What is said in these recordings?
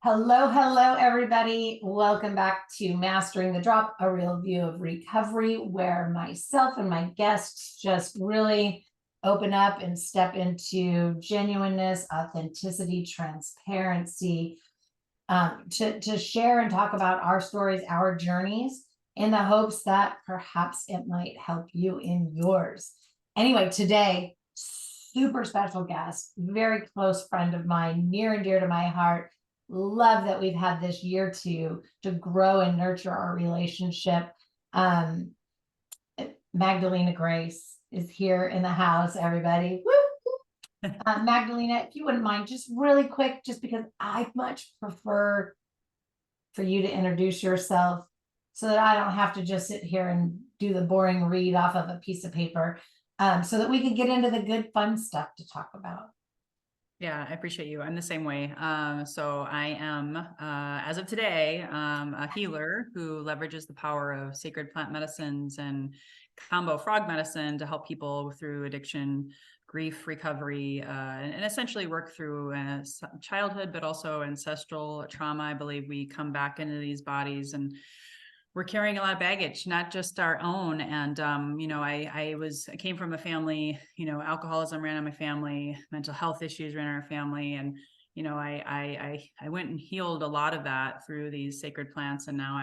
Hello, hello, everybody. Welcome back to Mastering the Drop, a real view of recovery, where myself and my guests just really open up and step into genuineness, authenticity, transparency, to share and talk about our stories, our journeys, in the hopes that perhaps it might help you in yours. Anyway, today, super special guest, very close friend of mine, near and dear to my heart. Love that we've had this year to grow and nurture our relationship. Magdalena Grace is here in the house, everybody. Woo! Magdalena, if you wouldn't mind, just really quick, just because I much prefer for you to introduce yourself so that I don't have to just sit here and do the boring read off of a piece of paper, so that we can get into the good, fun stuff to talk about. Yeah, I appreciate you. I'm the same way. So I am, as of today, a healer who leverages the power of sacred plant medicines and combo frog medicine to help people through addiction, grief recovery, and essentially work through childhood, but also ancestral trauma. I believe we come back into these bodies and we're carrying a lot of baggage, not just our own. And, I came from a family, alcoholism ran in my family, mental health issues ran in our family. And, I went and healed a lot of that through these sacred plants. And now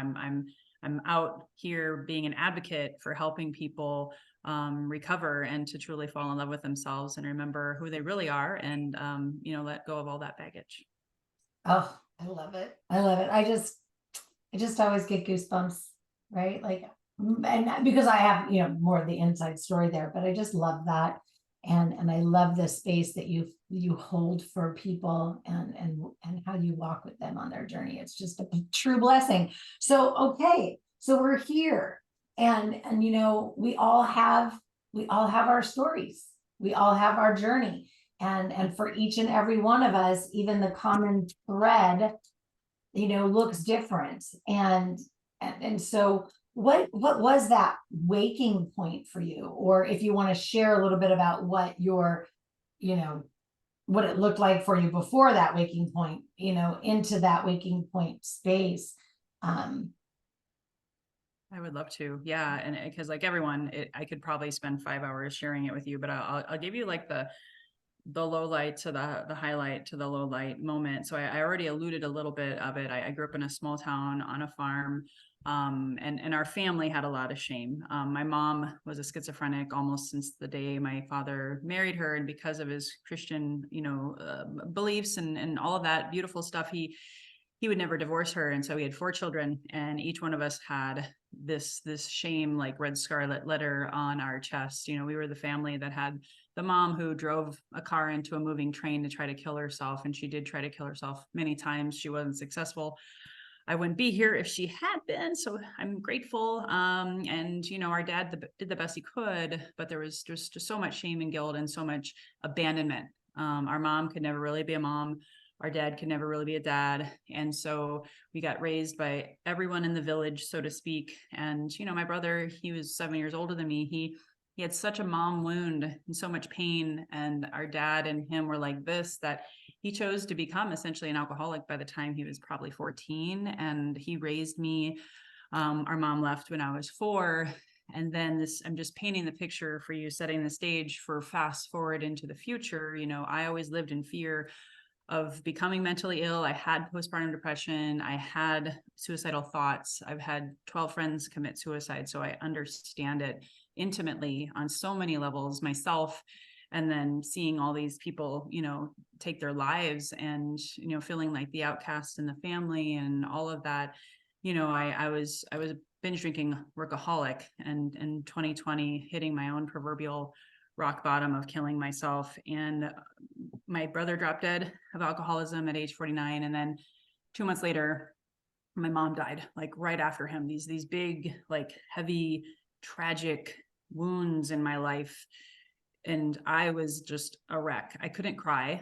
I'm out here being an advocate for helping people recover and to truly fall in love with themselves and remember who they really are and, let go of all that baggage. Oh, I love it. I love it. I just always get goosebumps, right? Like, and because I have, more of the inside story there, but I just love that. And I love the space that you hold for people and how you walk with them on their journey. It's just a true blessing. So, okay. So we're here and we all have our stories. We all have our journey. And for each and every one of us, even the common thread looks different. And so what was that waking point for you? Or if you want to share a little bit about what what it looked like for you before that waking point, into that waking point space. I would love to. Yeah. And because like everyone, I could probably spend 5 hours sharing it with you, but I'll give you like the low light to the highlight to the low light moment. So I already alluded a little bit of it. I grew up in a small town on a farm. And our family had a lot of shame. My mom was a schizophrenic almost since the day my father married her. And because of his Christian, beliefs and all of that beautiful stuff, he would never divorce her. And so we had 4 children and each one of us had this shame, like red scarlet letter on our chest. We were the family that had the mom who drove a car into a moving train to try to kill herself. And she did try to kill herself many times. She wasn't successful. I wouldn't be here if she had been. So I'm grateful. And, our dad did the best he could, but there was just so much shame and guilt and so much abandonment. Our mom could never really be a mom. Our dad could never really be a dad. And so we got raised by everyone in the village, so to speak. And, my brother, he was 7 years older than me. He had such a mom wound and so much pain. And our dad and him were like this, that he chose to become essentially an alcoholic by the time he was probably 14. And he raised me. Our mom left when I was 4. And then I'm just painting the picture for you, setting the stage for fast forward into the future. I always lived in fear of becoming mentally ill. I had postpartum depression. I had suicidal thoughts. I've had 12 friends commit suicide. So I understand it intimately on so many levels myself. And then seeing all these people, take their lives and, feeling like the outcast in the family and all of that. I was a binge drinking workaholic, and in 2020 hitting my own proverbial rock bottom of killing myself. And my brother dropped dead of alcoholism at age 49. And then 2 months later, my mom died, like right after him. These big, like heavy, tragic wounds in my life. And I was just a wreck. I couldn't cry.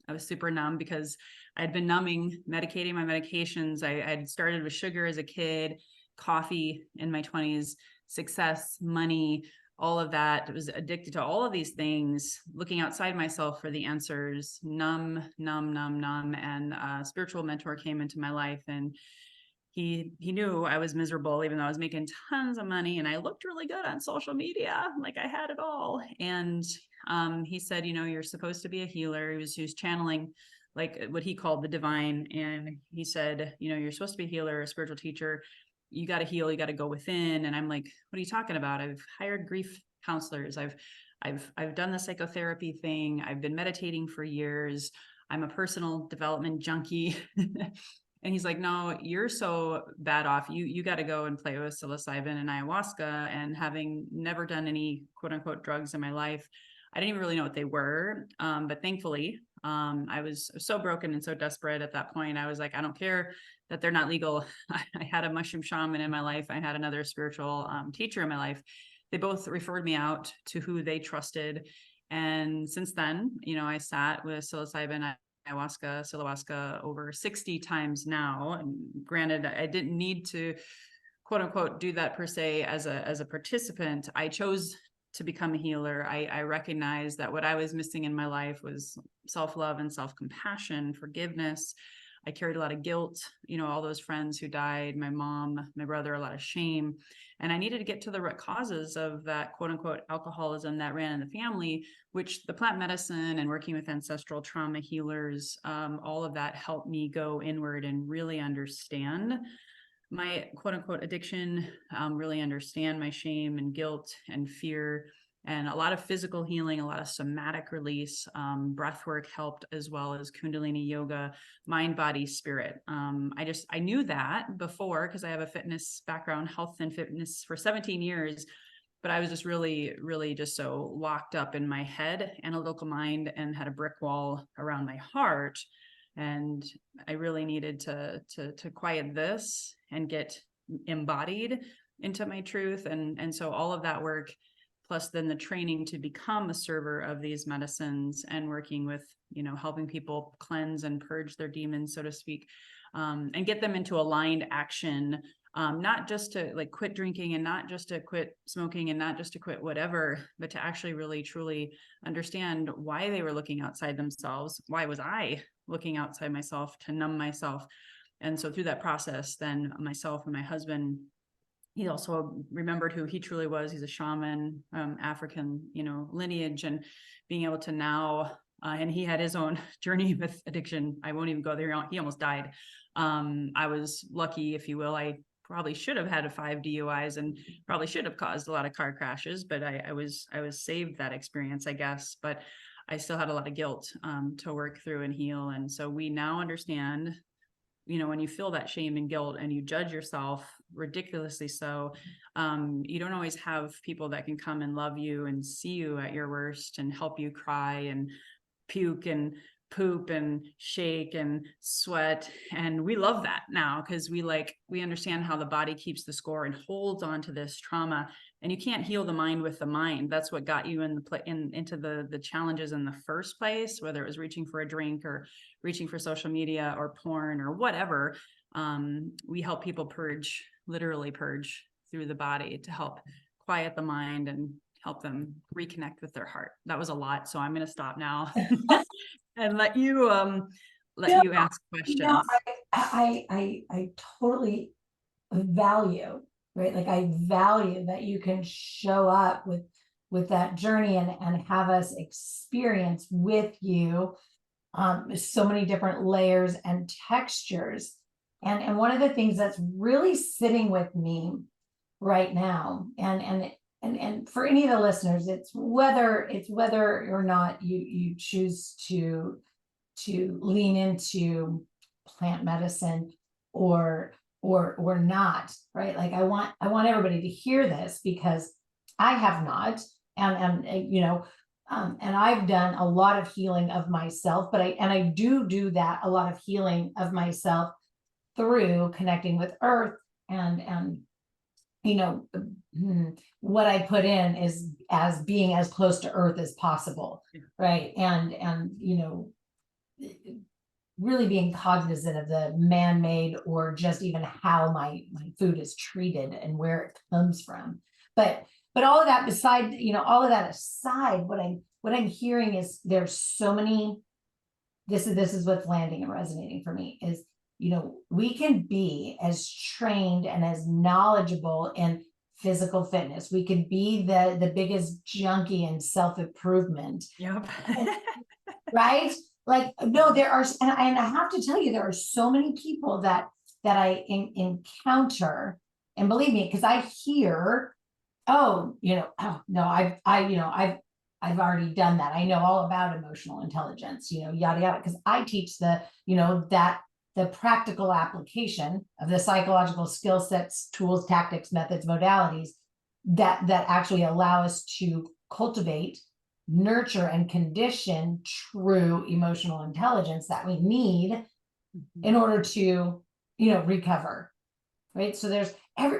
I was super numb because I'd been medicating my medications. I'd started with sugar as a kid, coffee in my 20s, success, money, all of that. I was addicted to all of these things, looking outside myself for the answers, numb. And a spiritual mentor came into my life, and he knew I was miserable, even though I was making tons of money and I looked really good on social media, like I had it all. And he said, you're supposed to be a healer. He was channeling like what he called the divine. And he said, you're supposed to be a healer, a spiritual teacher. You got to heal. You got to go within. And I'm like, what are you talking about? I've hired grief counselors. I've done the psychotherapy thing. I've been meditating for years. I'm a personal development junkie. And he's like, no, you're so bad off. You got to go and play with psilocybin and ayahuasca. And having never done any quote unquote drugs in my life, I didn't even really know what they were. But thankfully, I was so broken and so desperate at that point. I was like, I don't care that they're not legal. I had a mushroom shaman in my life. I had another spiritual teacher in my life. They both referred me out to who they trusted. And since then, I sat with psilocybin, ayahuasca over 60 times now. And granted, I didn't need to quote unquote do that per se as a participant. I chose to become a healer. I recognized that what I was missing in my life was self-love and self-compassion, forgiveness. I carried a lot of guilt, all those friends who died, my mom, my brother, a lot of shame. And I needed to get to the root causes of that quote unquote alcoholism that ran in the family, which the plant medicine and working with ancestral trauma healers, all of that helped me go inward and really understand my quote unquote addiction, really understand my shame and guilt and fear, and a lot of physical healing, a lot of somatic release. Breath work helped, as well as Kundalini yoga, mind, body, spirit. I knew that before because I have a fitness background, health and fitness for 17 years. But I was just really, really just so locked up in my head, analytical mind, and had a brick wall around my heart. And I really needed to quiet this and get embodied into my truth. And so all of that work, plus then the training to become a server of these medicines and working with, helping people cleanse and purge their demons, so to speak, and get them into aligned action, not just to like quit drinking and not just to quit smoking and not just to quit whatever, but to actually really truly understand why they were looking outside themselves. Why was I looking outside myself to numb myself? And so through that process, then myself and my husband, he also remembered who he truly was. He's a shaman, African, lineage, and being able to now, and he had his own journey with addiction. I won't even go there. He almost died. I was lucky, if you will. I probably should have had 5 DUIs and probably should have caused a lot of car crashes, but I was saved that experience, I guess. But I still had a lot of guilt to work through and heal. And so we now understand, when you feel that shame and guilt and you judge yourself ridiculously so, you don't always have people that can come and love you and see you at your worst and help you cry and puke and poop and shake and sweat. And we love that now because we understand how the body keeps the score and holds on to this trauma. And you can't heal the mind with the mind. That's what got you into the challenges in the first place, whether it was reaching for a drink or reaching for social media or porn or whatever. We help people literally purge through the body to help quiet the mind and help them reconnect with their heart. That was a lot, so I'm going to stop now and let you ask questions. I totally value, right? Like I value that you can show up with that journey and have us experience with you so many different layers and textures. And one of the things that's really sitting with me right now, and for any of the listeners, it's whether or not you choose to lean into plant medicine or not, right? Like I want everybody to hear this because I have not, and and I've done a lot of healing of myself, but I do that, a lot of healing of myself through connecting with earth and what I put in is as being as close to earth as possible, right? And really being cognizant of the man-made or just even how my food is treated and where it comes from. But but all of that beside, all of that aside, what I'm hearing is there's so many, this is what's landing and resonating for me is, we can be as trained and as knowledgeable in physical fitness. We can be the biggest junkie in self-improvement. Yep. Right? Like, no, there are, and I have to tell you, there are so many people that I encounter, and believe me, because I hear, oh, oh no, I've already done that. I know all about emotional intelligence, yada yada, because I teach that the practical application of the psychological skill sets, tools, tactics, methods, modalities that actually allow us to cultivate, nurture, and condition true emotional intelligence that we need in order to, recover. Right. So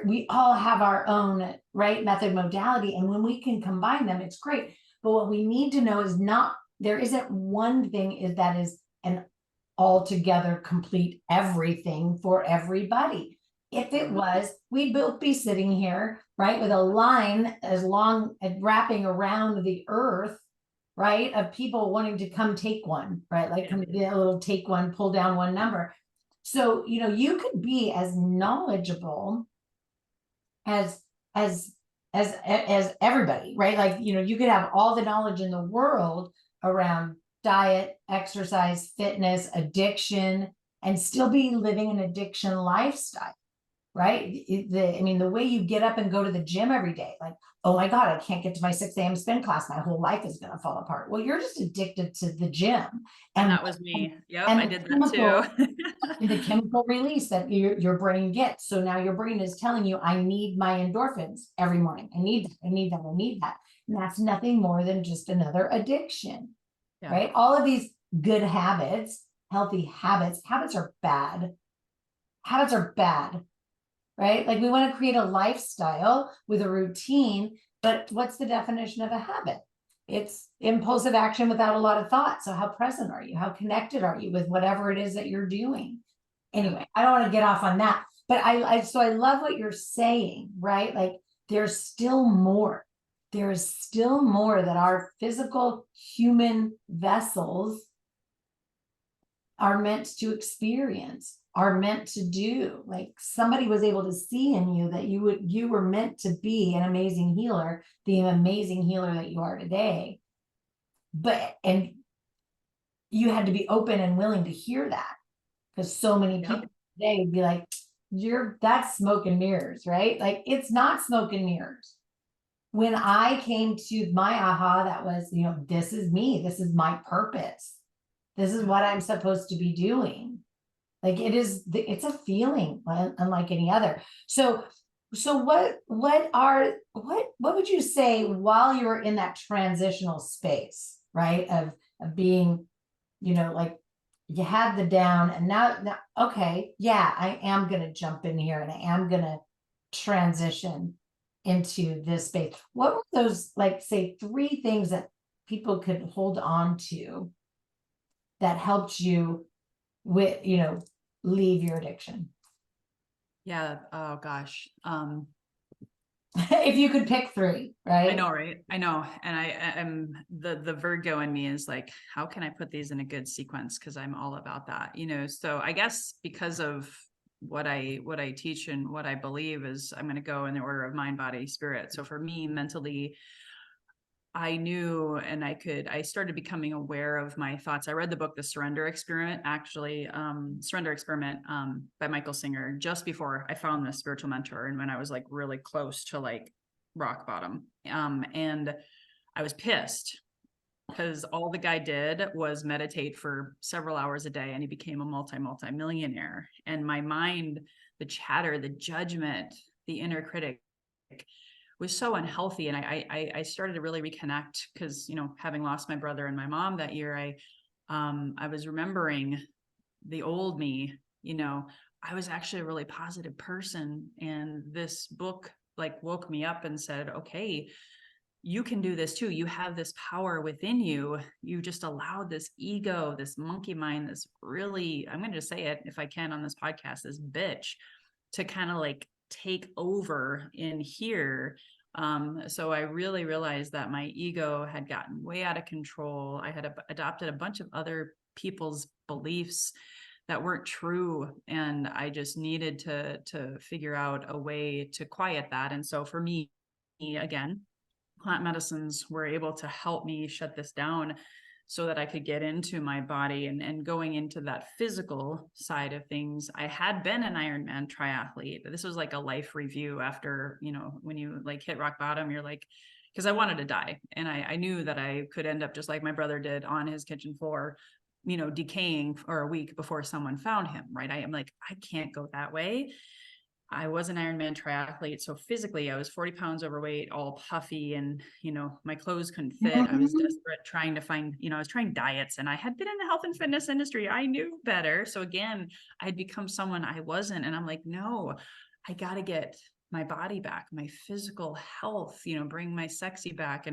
we all have our own right method modality. And when we can combine them, it's great. But what we need to know is there isn't one thing that is an altogether complete everything for everybody. If it was, we'd both be sitting here, right, with a line as long as wrapping around the earth, right, of people wanting to come take one, right? Like come a little take one, pull down one number. So, you could be as knowledgeable as as as everybody, right? Like, you could have all the knowledge in the world around diet, exercise, fitness, addiction, and still be living an addiction lifestyle, right? The way you get up and go to the gym every day, like, oh my God, I can't get to my 6 a.m. spin class. My whole life is going to fall apart. Well, you're just addicted to the gym. And And that was me. Yep, I and did that too. the chemical release that your brain gets. So now your brain is telling you, I need my endorphins every morning. I need that. I need that. I need that. And that's nothing more than just another addiction, right? All of these good habits, healthy habits are bad. Habits are bad, right? Like we want to create a lifestyle with a routine, but what's the definition of a habit? It's impulsive action without a lot of thought. So how present are you? How connected are you with whatever it is that you're doing? Anyway, I don't want to get off on that, but so I love what you're saying, right? Like there's still more. There is still more that our physical human vessels are meant to experience, are meant to do. Like somebody was able to see in you that you were meant to be an amazing healer, the amazing healer that you are today. And you had to be open and willing to hear that, because so many people today would be like, that's smoke and mirrors, right? Like it's not smoke and mirrors. When I came to my aha, that was, this is me, this is my purpose. This is what I'm supposed to be doing. Like it's a feeling unlike any other. So what would you say while you were in that transitional space, right? Of being, like you had the down and now, okay, yeah, I am going to jump in here and I am going to transition into this space. What were those, like, say 3 things that people could hold on to that helped you with, leave your addiction? Yeah. Oh gosh. If you could pick 3, right? I know, right? I know. And I am the Virgo in me is like, how can I put these in a good sequence? Cause I'm all about that, so I guess because of what I teach and what I believe is I'm going to go in the order of mind, body, spirit. So for me, mentally, I knew and I started becoming aware of my thoughts. I read the book, The Surrender Experiment, actually, Surrender Experiment by Michael Singer, just before I found this spiritual mentor. And when I was like really close to like rock bottom. And I was pissed because all the guy did was meditate for several hours a day and he became a multi-millionaire. And my mind, the chatter, the judgment, the inner critic was so unhealthy. And I started to really reconnect because, having lost my brother and my mom that year, I was remembering the old me, I was actually a really positive person. And this book like woke me up and said, okay, you can do this too. You have this power within you. You just allowed this ego, this monkey mind, this really, I'm going to just say it if I can on this podcast, this bitch to kind of like take over in here So I really realized that my ego had gotten way out of control. I had adopted a bunch of other people's beliefs that weren't true, and I just needed to figure out a way to quiet that. And so for me, again, plant medicines were able to help me shut this down so that I could get into my body, and going into that physical side of things. I had been an Ironman triathlete, but this was like a life review after, when you like hit rock bottom, you're like, because I wanted to die. And I knew that I could end up just like my brother did on his kitchen floor, decaying for a week before someone found him, right? I am like, I can't go that way. I was an Ironman triathlete. So physically, I was 40 pounds overweight, all puffy, and, my clothes couldn't fit. I was desperate trying to find, I was trying diets, and I had been in the health and fitness industry. I knew better. So again, I'd become someone I wasn't. And I'm like, no, I got to get my body back, my physical health, bring my sexy back,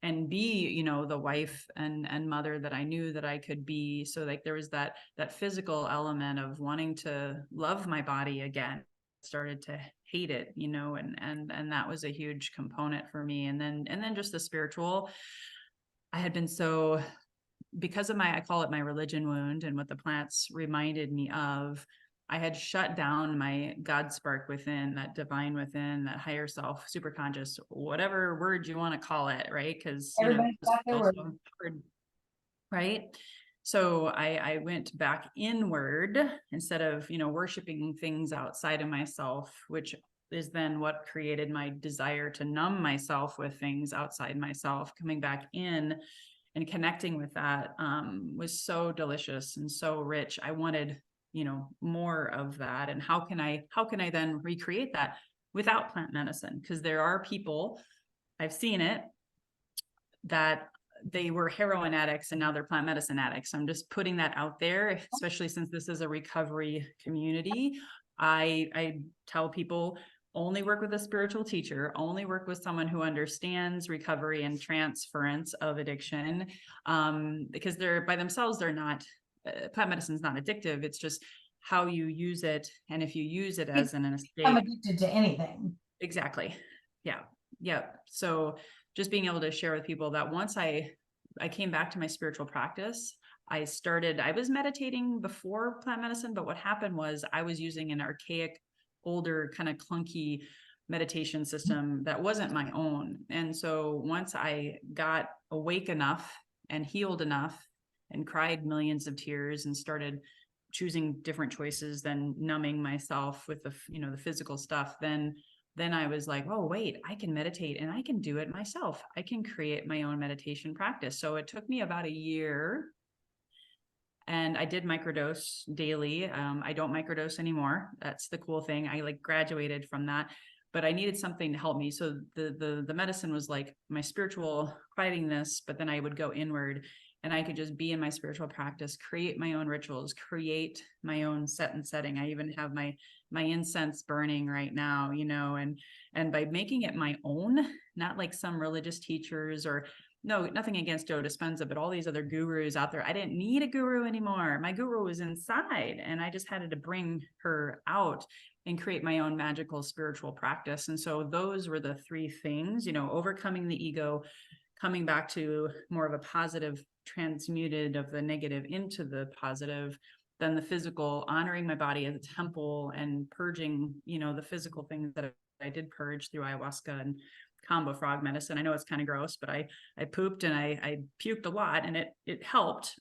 and be, the wife and mother that I knew that I could be. So like there was that physical element of wanting to love my body again. Started to hate it, and that was a huge component for me. And then just the spiritual. I had been so, because of I call it my religion wound, and what the plants reminded me of, I had shut down my God spark within, that divine within, that higher self, super conscious, whatever word you want to call it, right? Because Everybody's got their word. Right. So I went back inward instead of, worshiping things outside of myself, which is then what created my desire to numb myself with things outside myself. Coming back in and connecting with that was so delicious and so rich. I wanted, more of that. And how can I then recreate that without plant medicine? Because there are people, I've seen it, that they were heroin addicts and now they're plant medicine addicts. I'm just putting that out there, especially since this is a recovery community. I tell people, only work with a spiritual teacher, only work with someone who understands recovery and transference of addiction, because they're by themselves, they're not, plant medicine is not addictive. It's just how you use it. And if you use it as an escape. I'm addicted to anything. Exactly. Yeah. Yeah. So just being able to share with people that once I came back to my spiritual practice, I was meditating before plant medicine, but what happened was I was using an archaic, older, kind of clunky meditation system that wasn't my own. And so once I got awake enough and healed enough and cried millions of tears and started choosing different choices than numbing myself with the physical stuff, then I was like, oh, wait, I can meditate and I can do it myself. I can create my own meditation practice. So it took me about a year, and I did microdose daily. I don't microdose anymore. That's the cool thing. I graduated from that, but I needed something to help me. So the medicine was like my spiritual quieting this, but then I would go inward and I could just be in my spiritual practice, create my own rituals, create my own set and setting. I even have my incense burning right now, and by making it my own, not like some religious teachers, or no, nothing against Joe Dispenza, but all these other gurus out there. I didn't need a guru anymore. My guru was inside, and I just had to bring her out and create my own magical spiritual practice. And so those were the three things, overcoming the ego, coming back to more of a positive, transmuted of the negative into the positive, then the physical, honoring my body as a temple and purging, the physical things that I did purge through ayahuasca and combo frog medicine. I know it's kind of gross, but I pooped and I puked a lot, and it helped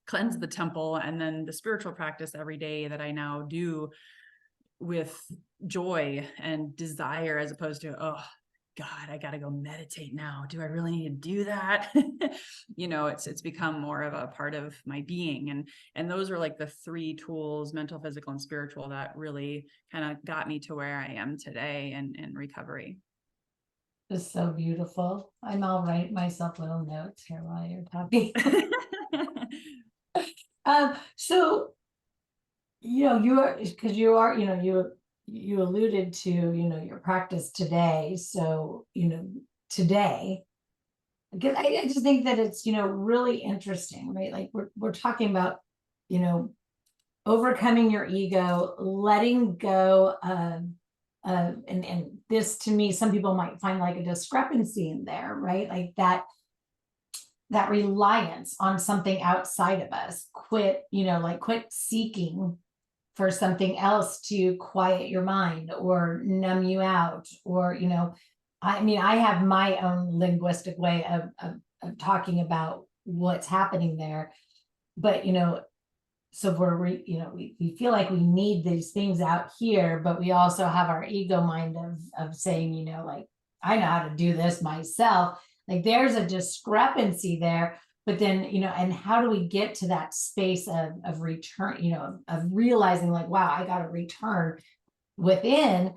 cleanse the temple. And then the spiritual practice every day that I now do with joy and desire, as opposed to, oh God, I got to go meditate now. Do I really need to do that? It's become more of a part of my being. And those are like the three tools, mental, physical, and spiritual, that really kind of got me to where I am today in recovery. It's so beautiful. I'll write myself little notes here while you're talking. So, you alluded to, your practice today. So, today, because I just think that it's, really interesting, right? Like we're talking about, overcoming your ego, letting go of and this to me, some people might find like a discrepancy in there, right? Like that reliance on something outside of us, quit, like quit seeking for something else to quiet your mind or numb you out, or, I mean, I have my own linguistic way of talking about what's happening there. But, so we feel like we need these things out here, but we also have our ego mind of saying, like, I know how to do this myself. Like there's a discrepancy there. But then, and how do we get to that space of return, of realizing like, wow, I got to return within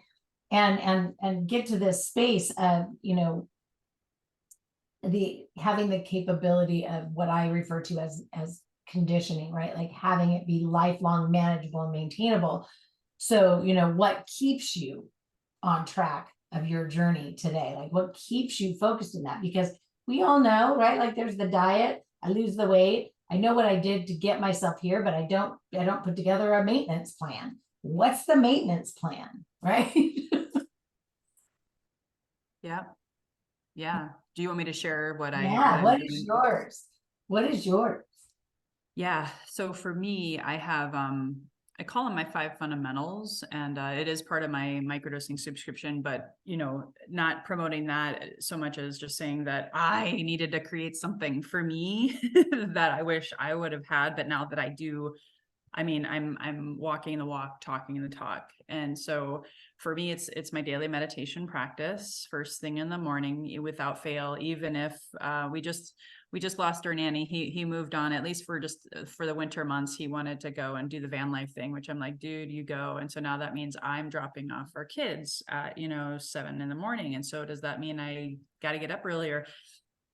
and get to this space of, the having the capability of what I refer to as conditioning, right? Like having it be lifelong, manageable, and maintainable. So, what keeps you on track of your journey today? Like what keeps you focused in that? Because we all know, right? Like there's the diet, I lose the weight, I know what I did to get myself here, but I don't put together a maintenance plan. What's the maintenance plan, right? Yeah. Yeah. Do you want me to share what Yeah, I'm what is doing? yours? What is yours? Yeah. So for me, I have, I call them my 5 fundamentals, and it is part of my microdosing subscription, but not promoting that so much as just saying that I needed to create something for me that I wish I would have had, but now that I do, I mean, I'm walking the walk, talking the talk. And so for me, it's my daily meditation practice first thing in the morning without fail, even if we just lost our nanny. He moved on, at least for the winter months. He wanted to go and do the van life thing, which I'm like, dude, you go. And so now that means I'm dropping off our kids at 7 a.m. And so does that mean I got to get up earlier?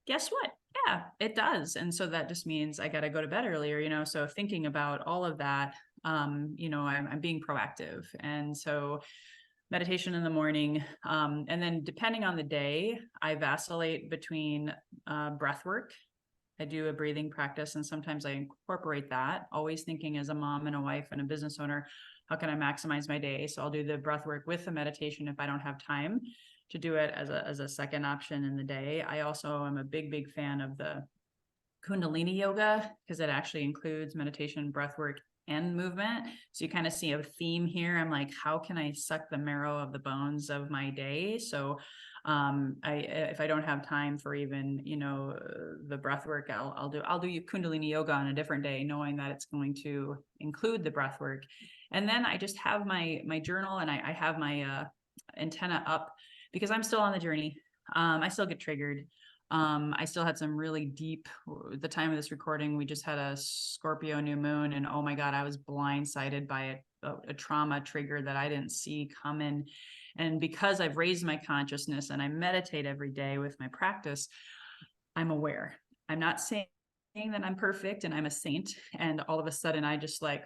Guess what? Yeah, it does. And so that just means I got to go to bed earlier. So thinking about all of that, I'm being proactive. And so meditation in the morning. And then depending on the day, I vacillate between breath work. I do a breathing practice, and sometimes I incorporate that, always thinking as a mom and a wife and a business owner, how can I maximize my day? So I'll do the breath work with the meditation if I don't have time to do it as a second option in the day. I also am a big fan of the Kundalini yoga, because it actually includes meditation, breath work, and movement. So you kind of see a theme here. I'm like, how can I suck the marrow of the bones of my day? So if I don't have time for even the breath work, I'll do Kundalini yoga on a different day, knowing that it's going to include the breath work. And then I just have my journal, and I have my antenna up, because I'm still on the journey. I still get triggered. I still had some really deep, the time of this recording, we just had a Scorpio new moon, and oh my God, I was blindsided by a trauma trigger that I didn't see coming. And because I've raised my consciousness and I meditate every day with my practice, I'm aware. I'm not saying that I'm perfect and I'm a saint, and all of a sudden I just like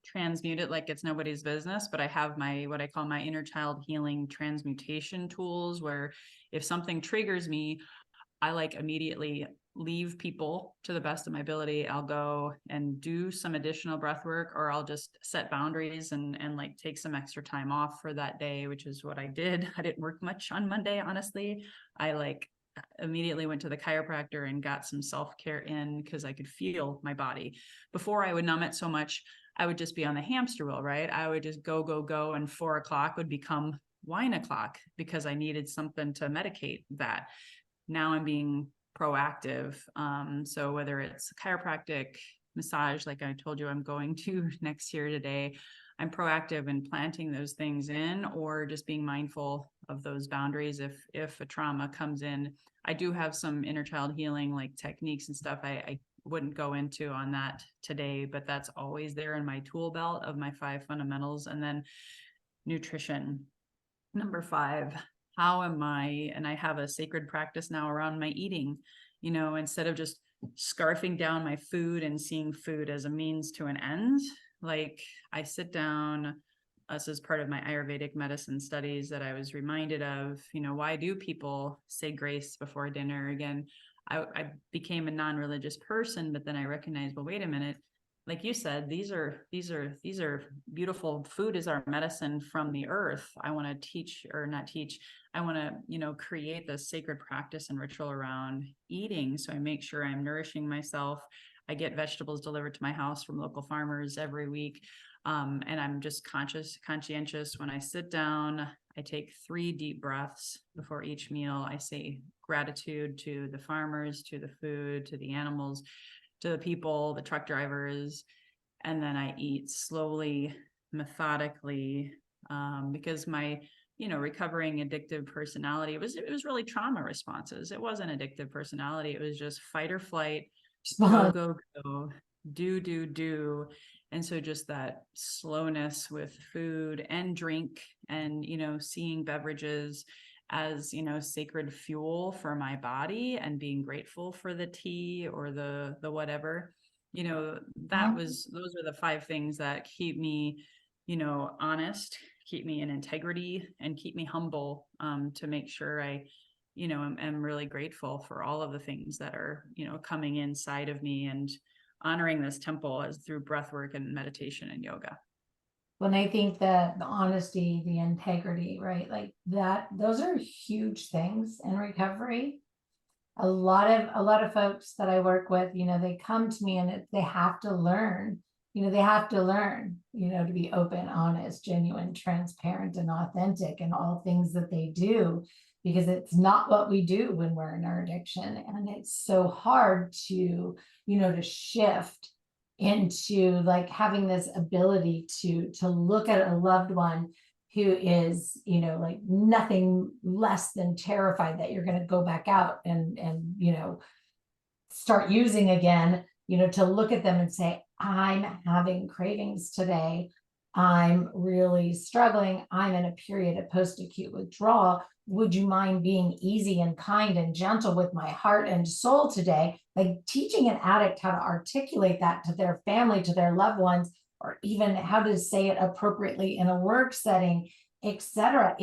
transmute it like it's nobody's business. But I have what I call my inner child healing transmutation tools, where if something triggers me, I like immediately leave people to the best of my ability. I'll go and do some additional breath work, or I'll just set boundaries and like take some extra time off for that day, which is what I did. I didn't work much on Monday, honestly. I like immediately went to the chiropractor and got some self-care in, because I could feel my body. Before, I would numb it so much, I would just be on the hamster wheel, right? I would just go, and 4 o'clock would become wine o'clock, because I needed something to medicate that. Now I'm being proactive. So whether it's chiropractic, massage, like I told you, I'm going to next year today, I'm proactive in planting those things in, or just being mindful of those boundaries. If a trauma comes in, I do have some inner child healing like techniques and stuff I wouldn't go into on that today, but that's always there in my tool belt of my 5 fundamentals. And then nutrition. Number 5, how am I, and I have a sacred practice now around my eating, instead of just scarfing down my food and seeing food as a means to an end. Like I sit down, this is part of my Ayurvedic medicine studies that I was reminded of, why do people say grace before dinner? Again, I became a non-religious person, but then I recognized, well, wait a minute, like you said, these are beautiful. Food is our medicine from the earth. I want to teach, or not teach, I want to, create this sacred practice and ritual around eating. So I make sure I'm nourishing myself. I get vegetables delivered to my house from local farmers every week. And I'm just conscientious when I sit down. I take 3 deep breaths before each meal. I say gratitude to the farmers, to the food, to the animals, to the people, the truck drivers, and then I eat slowly, methodically, because my, recovering addictive personality, it was really trauma responses. It wasn't addictive personality. It was just fight or flight, go, go, go, do. And so just that slowness with food and drink and, seeing beverages as, sacred fuel for my body and being grateful for the tea or the whatever, those are the 5 things that keep me, honest, keep me in integrity, and keep me humble, to make sure I, am really grateful for all of the things that are, coming inside of me, and honoring this temple as through breath work and meditation and yoga. When I think that the honesty, the integrity, right? Like that, those are huge things in recovery. A lot of folks that I work with, they come to me and they have to learn, to be open, honest, genuine, transparent, and authentic in all things that they do, because it's not what we do when we're in our addiction. And it's so hard to, to shift into like having this ability to look at a loved one who is, like nothing less than terrified that you're going to go back out and start using again, to look at them and say, I'm having cravings today. I'm really struggling. I'm in a period of post-acute withdrawal. Would you mind being easy and kind and gentle with my heart and soul today? Like teaching an addict how to articulate that to their family, to their loved ones, or even how to say it appropriately in a work setting, etc.,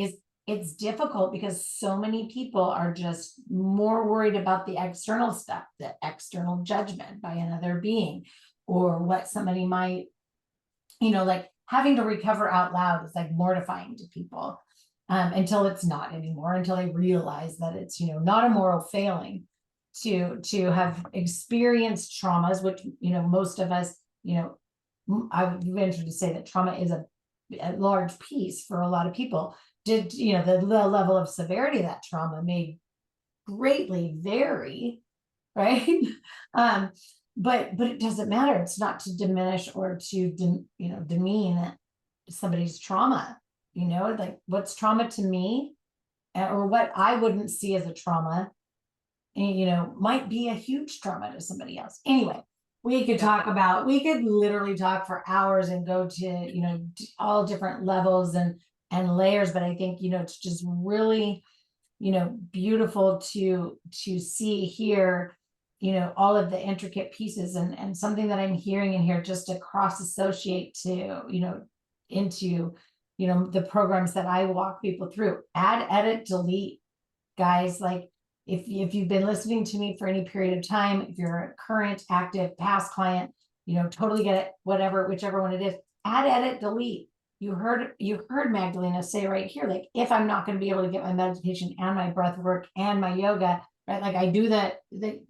it's difficult because so many people are just more worried about the external stuff, the external judgment by another being, or what somebody might, like having to recover out loud is like mortifying to people, until it's not anymore, until they realize that it's, not a moral failing to have experienced traumas, which, most of us, I would venture to say that trauma is a large piece for a lot of people. The level of severity of that trauma may greatly vary, right? But it doesn't matter. It's not to diminish or to demean somebody's trauma. Like what's trauma to me, or what I wouldn't see as a trauma, might be a huge trauma to somebody else. Anyway, we could literally talk for hours and go to, all different levels and layers. But I think, it's just really, beautiful to see here, all of the intricate pieces, and something that I'm hearing in here, just to cross associate to, into, the programs that I walk people through. Add, edit, delete, guys. Like if you've been listening to me for any period of time, if you're a current, active, past client, totally get it, whichever one it is, add, edit, delete. You heard Magdalena say right here, like, if I'm not going to be able to get my meditation and my breath work and my yoga, right? Like I do the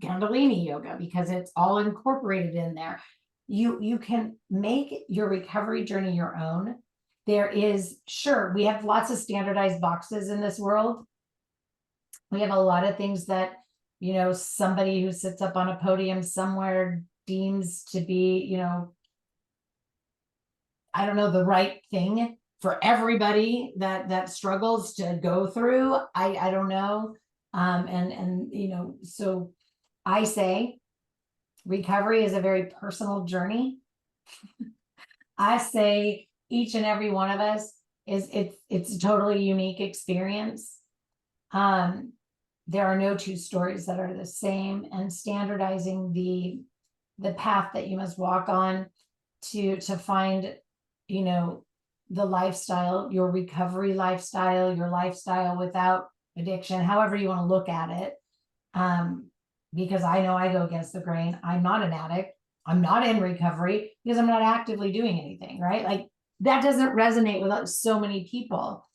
Kundalini yoga because it's all incorporated in there. You can make your recovery journey your own. There is, sure, we have lots of standardized boxes in this world. We have a lot of things that, somebody who sits up on a podium somewhere deems to be, I don't know, the right thing for everybody that struggles to go through. I don't know. So I say recovery is a very personal journey. I say each and every one of us it's a totally unique experience. There are no 2 stories that are the same, and standardizing the path that you must walk on to find, the lifestyle, your recovery lifestyle, your lifestyle without addiction, however you want to look at it. Because I know I go against the grain. I'm not an addict. I'm not in recovery because I'm not actively doing anything, right? Like that doesn't resonate with so many people.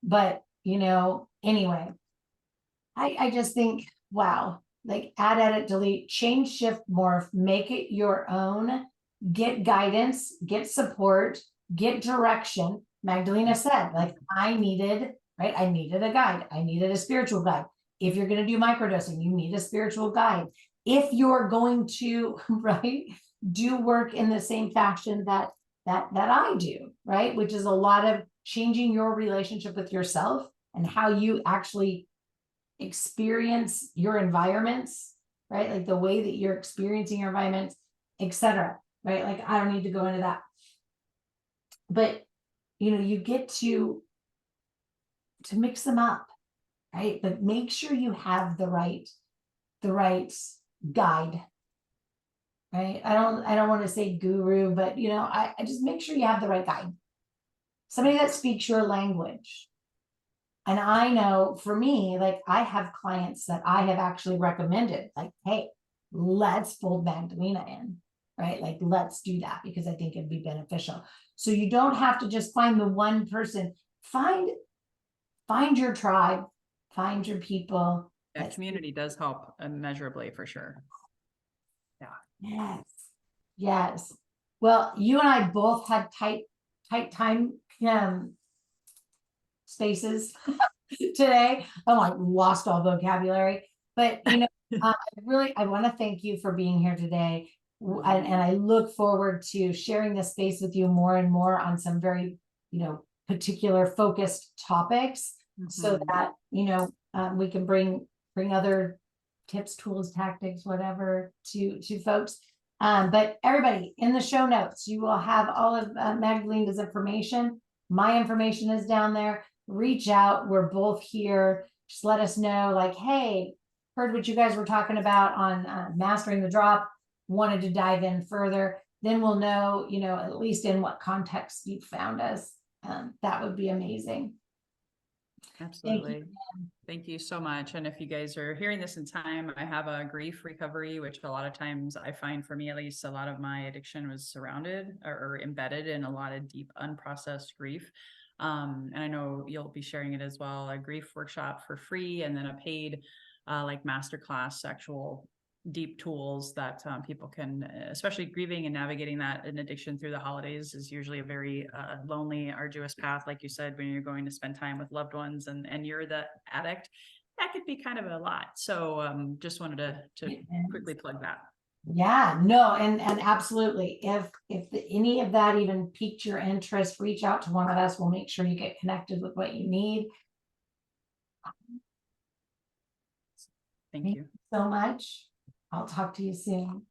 But, anyway, I just think, wow, like add, edit, delete, change, shift, morph, make it your own, get guidance, get support, get direction. Magdalena said, like, I needed a guide. I needed a spiritual guide. If you're going to do microdosing, you need a spiritual guide. If you're going to, right, do work in the same fashion that I do, right, which is a lot of changing your relationship with yourself and how you actually experience your environments, right? Like the way that you're experiencing your environments, etc. Right? Like I don't need to go into that. But you get to mix them up, right? But make sure you have the right guide. Right. I don't want to say guru, but I just make sure you have the right guide. Somebody that speaks your language. And I know for me, like I have clients that I have actually recommended, like, hey, let's fold Magdalena in, right? Like, let's do that because I think it'd be beneficial. So you don't have to just find the one person. Find your tribe, find your people. That community does help immeasurably for sure. Yeah. Yes. Well, you and I both had tight time spaces today. I'm like lost all vocabulary, but I want to thank you for being here today. And I look forward to sharing this space with you more and more on some very, particular focused topics so that, we can bring other tips, tools, tactics, whatever to folks. But everybody in the show notes, you will have all of Magdalena's information. My information is down there. Reach out. We're both here. Just let us know, like, hey, heard what you guys were talking about on mastering the drop. Wanted to dive in further. Then we'll know, at least in what context you found us. That would be amazing. Absolutely. Thank you so much. And if you guys are hearing this in time, I have a grief recovery, which a lot of times I find, for me at least, a lot of my addiction was surrounded or embedded in a lot of deep unprocessed grief. And I know you'll be sharing it as well, a grief workshop for free, and then a paid like masterclass, actual deep tools that people can, especially grieving and navigating that in addiction through the holidays is usually a very lonely, arduous path. Like you said, when you're going to spend time with loved ones and you're the addict, that could be kind of a lot. So just wanted to quickly plug that. Yeah, no, and absolutely. If any of that even piqued your interest, reach out to one of us. We'll make sure you get connected with what you need. Thank you so much. I'll talk to you soon.